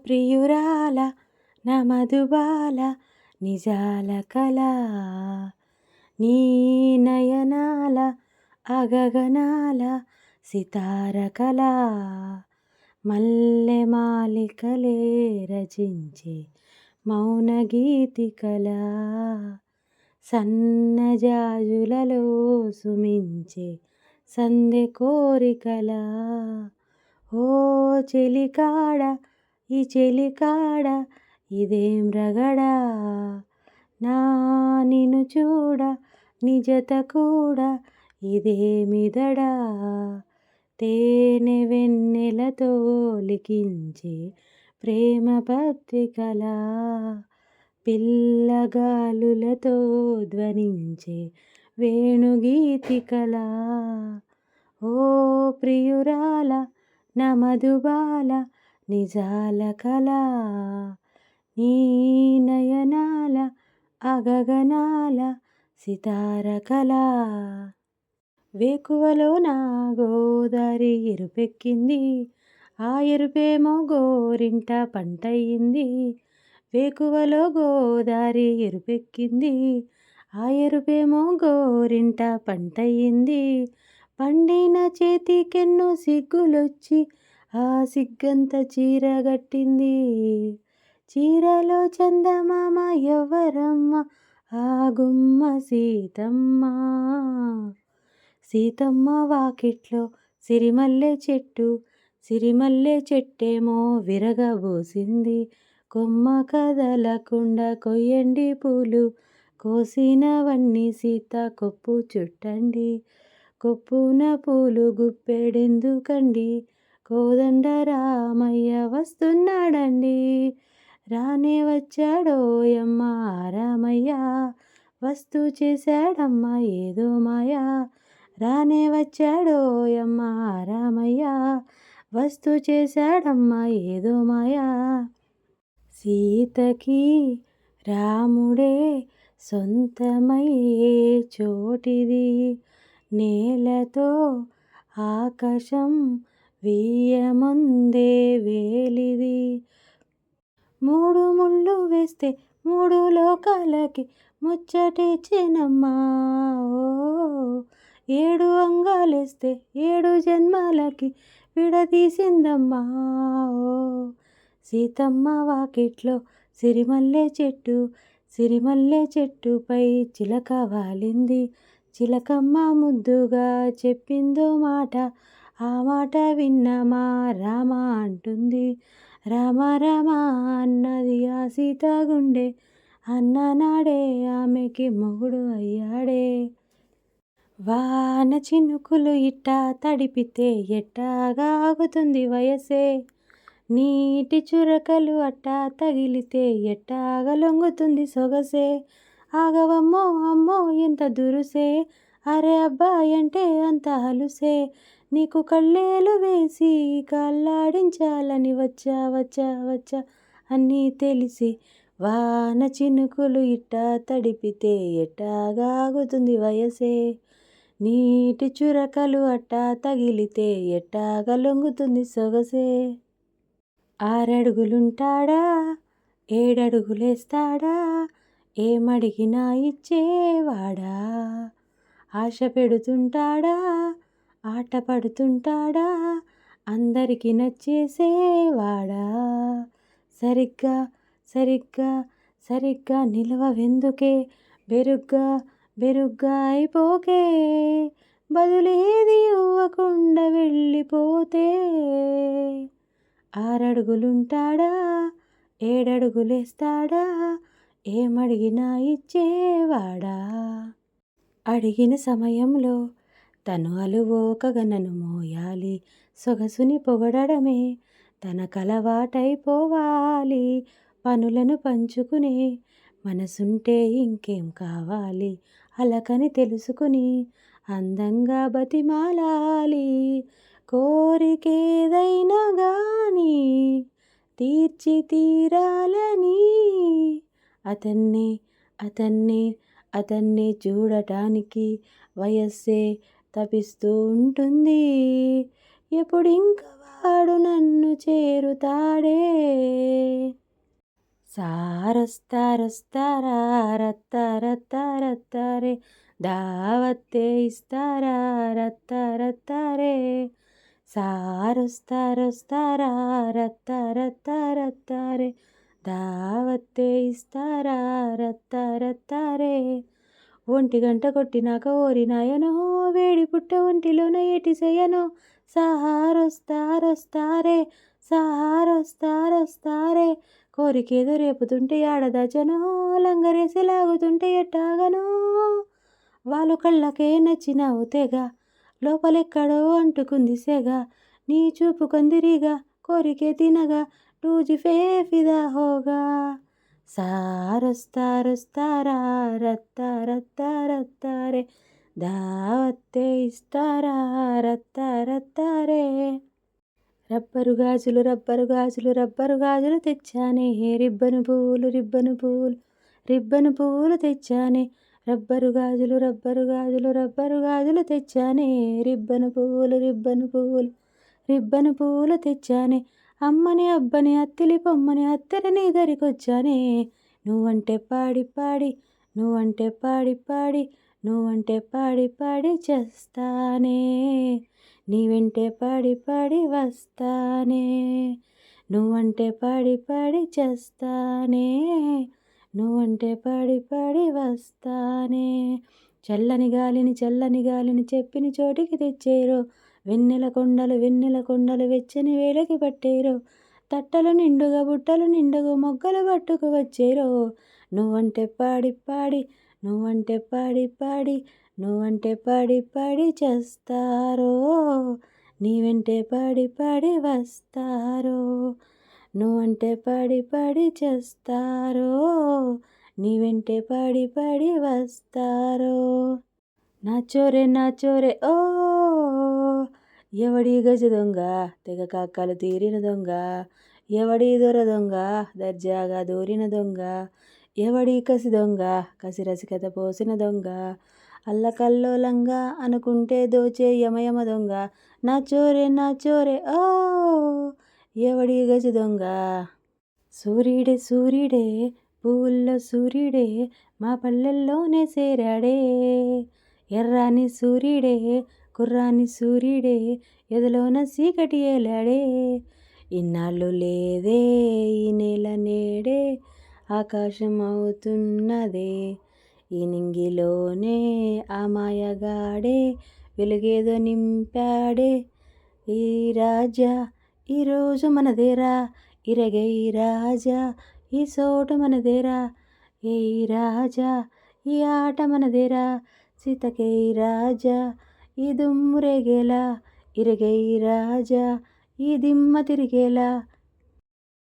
ప్రియురాల నా మధుబాల నిజాల కళ నీ నయనాల అగగనాల సితార కళ మల్లె మాలికలే రచించే మౌన గీతికల సన్నజాజులలో సుమించే సందె కోరికల ఓ చెలికాడ ఈ చెలికాడ ఇదేం రగడా నా నిన్ను చూడ నిజత కూడా ఇదేమిదడా తేనె వెన్నెలతో లిఖించే ప్రేమ పత్రికల పిల్లగాలులతో ధ్వనించే వేణుగీతికల ఓ ప్రియురాల నా మధుబాల నిజాల కళ నీ నయనాల అగగనాల సితార కళ వేకువలో నా గోదారి ఎరుపెక్కింది ఆ ఎరుపేమో గోరింట పంటయింది వేకువలో గోదారి ఎరుపెక్కింది ఆ ఎరుపేమో గోరింట పంటయింది పండిన చేతికెన్నో సిగ్గులొచ్చి ఆ సిగ్గంత చీరగట్టింది చీరలో చందమామ ఎవ్వరమ్మ ఆ గుమ్మ సీతమ్మ సీతమ్మ వాకిట్లో సిరిమల్లె చెట్టేమో విరగబోసింది కొమ్మ కదలకుండా కొయ్యండి పూలు కోసినవన్నీ సీత కొప్పు చుట్టండి కొప్పున పూలు గుప్పెడెందుకండి కోదండ రామయ్య వస్తున్నాడండి రానే వచ్చాడోయమ్మ రామయ్య వస్తూ చేశాడమ్మ ఏదో మాయా రానే వచ్చాడోయమ్మ రామయ్య వస్తూ చేశాడమ్మ ఏదో మాయా సీతకి రాముడే సొంతమయ్యే చోటిది నేలతో ఆకాశం వీయముందే వేలిది మూడు ముళ్ళు వేస్తే మూడు లోకాలకి ముచ్చటిచ్చినమ్మా ఓ ఏడు అంగాలేస్తే ఏడు జన్మాలకి విడదీసిందమ్మా ఓ సీతమ్మ వాకిట్లో సిరిమల్లె చెట్టుపై చిలక వాలింది చిలకమ్మ ముద్దుగా చెప్పిందో మాట ఆ మాట విన్నమా రామ అంటుంది రామ రామ అన్నది ఆ సీత గుండె అన్ననాడే ఆమెకి మొగుడు అయ్యాడే వాన చినుకులు ఇట్టా తడిపితే ఎట్టాగా ఆగుతుంది వయసే నీటి చురకలు అట్టా తగిలితే ఎట్టాగా లొంగుతుంది సొగసే ఆగవమ్మో అమ్మో ఎంత దురుసే అరే అబ్బాయి అంటే అంత అలుసే నీకు కళ్ళేలు వేసి కళ్ళాడించాలని వచ్చా అన్నీ తెలిసి వాన చినుకులు ఇట్టా తడిపితే ఎట్టాగా ఆగుతుంది వయసే నీటి చురకలు అట్టా తగిలితే ఎట్టాగా లొంగుతుంది సొగసే ఆరడుగులుంటాడా ఏడడుగులేస్తాడా ఏమడిగినా ఇచ్చేవాడా ఆశ పెడుతుంటాడా ఆట పడుతుంటాడా అందరికీ నచ్చేసేవాడా సరిగ్గా నిలవవెందుకే బెరుగ్గా అయిపోకే బదులేది ఇవ్వకుండా వెళ్ళిపోతే ఆరడుగులుంటాడా ఏడడుగులేస్తాడా ఏమడిగినా ఇచ్చేవాడా అడిగిన సమయంలో తను అలువోకగా నన్ను మోయాలి సొగసుని పొగడమే తనకలవాటైపోవాలి పనులను పంచుకునే మనసుంటే ఇంకేం కావాలి అలకని తెలుసుకుని అందంగా బతిమాలాలి కోరికేదైనా గాని తీర్చి తీరాలని అతన్నే చూడటానికి వయస్సే తపిస్తూ ఉంటుంది ఎప్పుడింక వాడు నన్ను చేరుతాడే. సారొస్తారొస్తారా రత్తారత్తారత్తారే, దావత్తే ఇస్తారా రత్తారత్తారే. సారొస్తారొస్తారా రత్తారత్తారత్తారే, దావత్తే ఇస్తారా రత్తారత్తారే. 1 గంట కొట్టినాక ఓరి నాయనో, వేడి పుట్ట ఒంటిలోన ఏటి చెయ్యనో. సారొస్తారొస్తారే సారొస్తారొస్తారే, కోరికేదో రేపుతుంటే ఆడదాచనో, లంగరేసి లాగుతుంటే ఎట్టాగనో. వాళ్ళు కళ్ళకే నచ్చినావు తెగ, లోపలెక్కడో అంటుకుంది సెగ. నీ చూపు కందిరిగా, కోరికే తినగా, టూజిఫే ఫిదా హోగా. సారొస్తారొస్తారా రత్తారత్తారత్తారే, దావత్తే ఇస్తారా రత్తారత్తారే. రబ్బరు గాజులు రబ్బరు గాజులు రబ్బరు గాజులు తెచ్చానే, రిబ్బను పువ్వులు రిబ్బను పువ్వులు రిబ్బను పువ్వులు తెచ్చానే. రబ్బరు గాజులు రబ్బరు గాజులు రబ్బరు గాజులు తెచ్చానే, రిబ్బను పువ్వులు రిబ్బను పువ్వులు రిబ్బను పువ్వులు తెచ్చానే. అమ్మని అబ్బని అత్తిలి పొమ్మని అత్తెర నీ దరికొచ్చానే. నువ్వంటే పాడి పాడి నువ్వంటే పాడి పాడి నువ్వంటే పాడి పాడి చేస్తానే. నీ వెంటే పాడి పాడి వస్తానే. నువ్వంటే పాడి పాడి చేస్తానే. నువ్వంటే పాడి పాడి వస్తానే. చల్లని గాలిని చెప్పిన చోటికి తెచ్చేరో, వెన్నెల కొండలు వెచ్చని వేళకి పట్టేరో. తట్టలు నిండుగా బుట్టలు నిండుగా మొగ్గలు పట్టుకు వచ్చేరో. నువ్వంటే పాడి పాడి నువ్వంటే పాడి పాడి నువ్వంటే పాడి పాడి చేస్తారో. నీ వెంటే పాడి పాడి వస్తారో. నువ్వంటే పాడి పాడి చేస్తారో. నీ వెంటే పాడి పాడి వస్తారో. నాచోరే ఓ, ఎవడి గజ దొంగ తెగ కాకలు తీరిన దొంగ. ఎవడి దొర దొంగ దర్జాగా దూరిన దొంగ. ఎవడి కసి దొంగ కసి రసికత పోసిన దొంగ. అల్లకల్లోలంగా అనుకుంటే దోచే యమయమ దొంగ. నాచోరే ఓ, ఎవడి గజ దొంగ. సూర్యుడే పువ్వుల్లో సూర్యుడే, మా పల్లెల్లోనే చేరాడే. ఎర్రాని సూర్యుడే కుర్రాని సూర్యుడే, ఎదలోన చీకటి ఏలాడే. ఇన్నాళ్ళు లేదే ఈ నేల నేడే ఆకాశం అవుతున్నదే. ఈ నింగిలోనే ఆ మాయగాడే వెలుగేదో నింపాడే. ఈ రాజా ఈరోజు మనదేరా, ఇరగే ఈ రాజా ఈ చోటు మనదేరా. ఏ రాజా ఈ ఆట మనదేరా, సీతకే ఈ రాజా ఈ దుమ్ము రేగేలా. ఇరగే ఈ రాజా ఈ దిమ్మ తిరిగేలా.